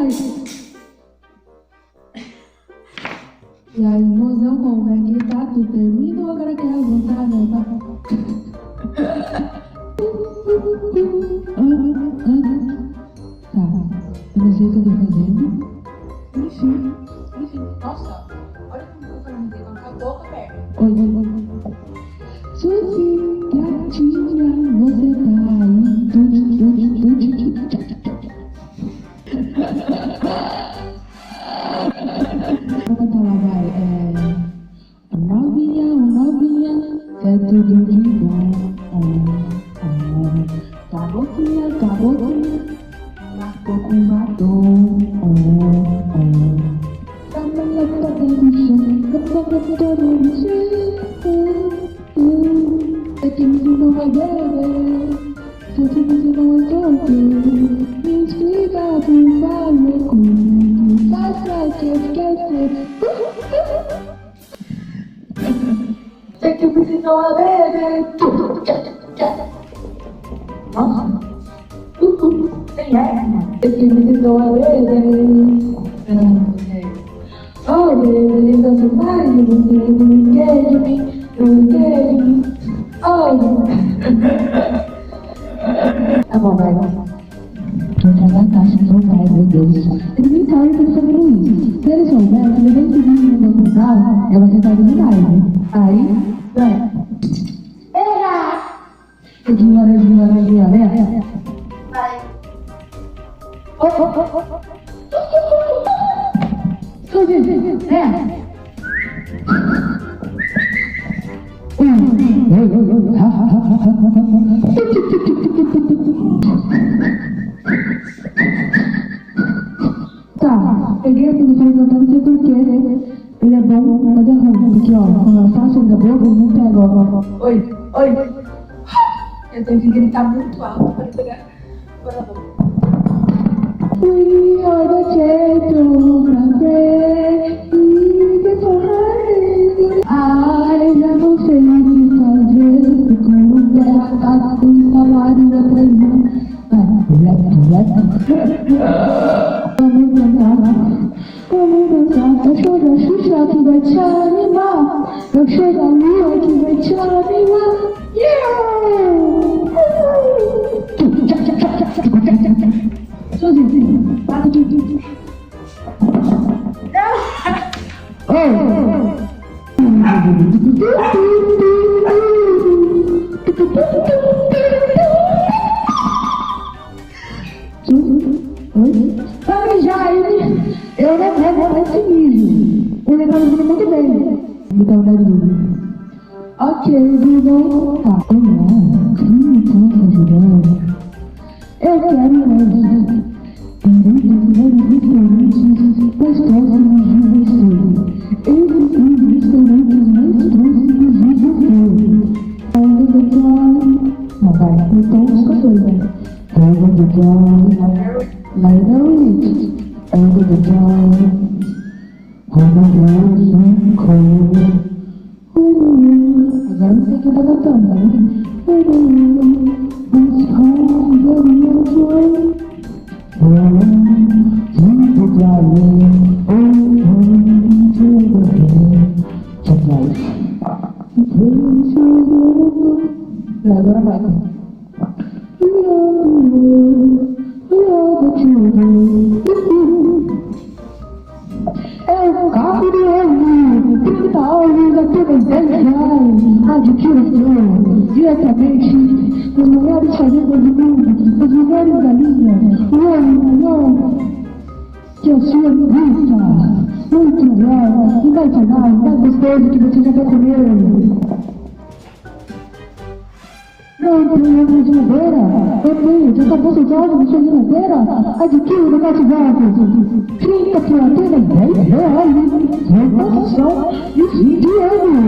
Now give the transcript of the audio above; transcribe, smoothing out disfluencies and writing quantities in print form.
E aí, mozão, como é que tá? Tu terminou, agora quer voltar, né? Tá, eu não sei o que eu tô fazendo. Enfim. Nossa, olha como eu tô falando, tem que colocar a boca aberta. Oi. Sozinha, gatinha, você tá aí. Vou cantar lá, vai. Novinha, é tudo de bom. Tá boquinha, marcou com batom. Tá molhada no chão, todo no chão. É que você não vai beber, se você não é solteiro. Me explica, por favor, comigo. Faz pra te esquecer. É que você não é beber. Nossa. Tem essa. É que você não é beber. Oh, baby, você mais de você, não quer de mim. Oh. Tá bom, vai. Vou tragar a caixa do souber, meu Deus. Ele nem sabe que eu sou isso. Se ele souber que ele vem seguir no meu canal, eu vou tentar eliminar ele. Aí, vai. Pega! Egirl-pobre, né? Vai. Sozinha, Tá, peguei aqui no telefone, não sei porquê. Ele é bom, mas é ruim. Porque, ó, quando eu faço ele da boca, ele não pega, ó. Oi. Eu tenho que gritar muito alto para pegar fora da boca. We are the children of grace, beautiful honey. Ai, já não sei o que fazer, como terra casa com salário da prisão. Vamos dançar, eu choro a Xuxa que vai te animar. Eu chego a lua que vai te animar. Sozinha, bate de tudo. Vai mijar ele. Eu não vou esse mijo. Ele tá ouvindo muito bem. Me dá uma dúvida. Ok, vou tá. Olá, quem me tá ajudando? Eu quero mais. Restaurantes mais próximos de você. Esses são os restaurantes mais próximos de você. Não vai, então os cachorros, né? Agora não sei quem tá cantando, né? Agora vai. É o carro do ano, 30 anos apenas 10 reais. Adquira seu diretamente das melhores fazendas do mundo, das melhores galinhas, o ano melhor que a sua linguiça, muito melhor e mais legal, mais gostoso que você já vai comer. Não tem outra geladeira? Eu tenho, já acabou seu jogos na sua geladeira? Adquira no nosso jogos. 30 por apenas 10 reais. Reposição de fim de ano.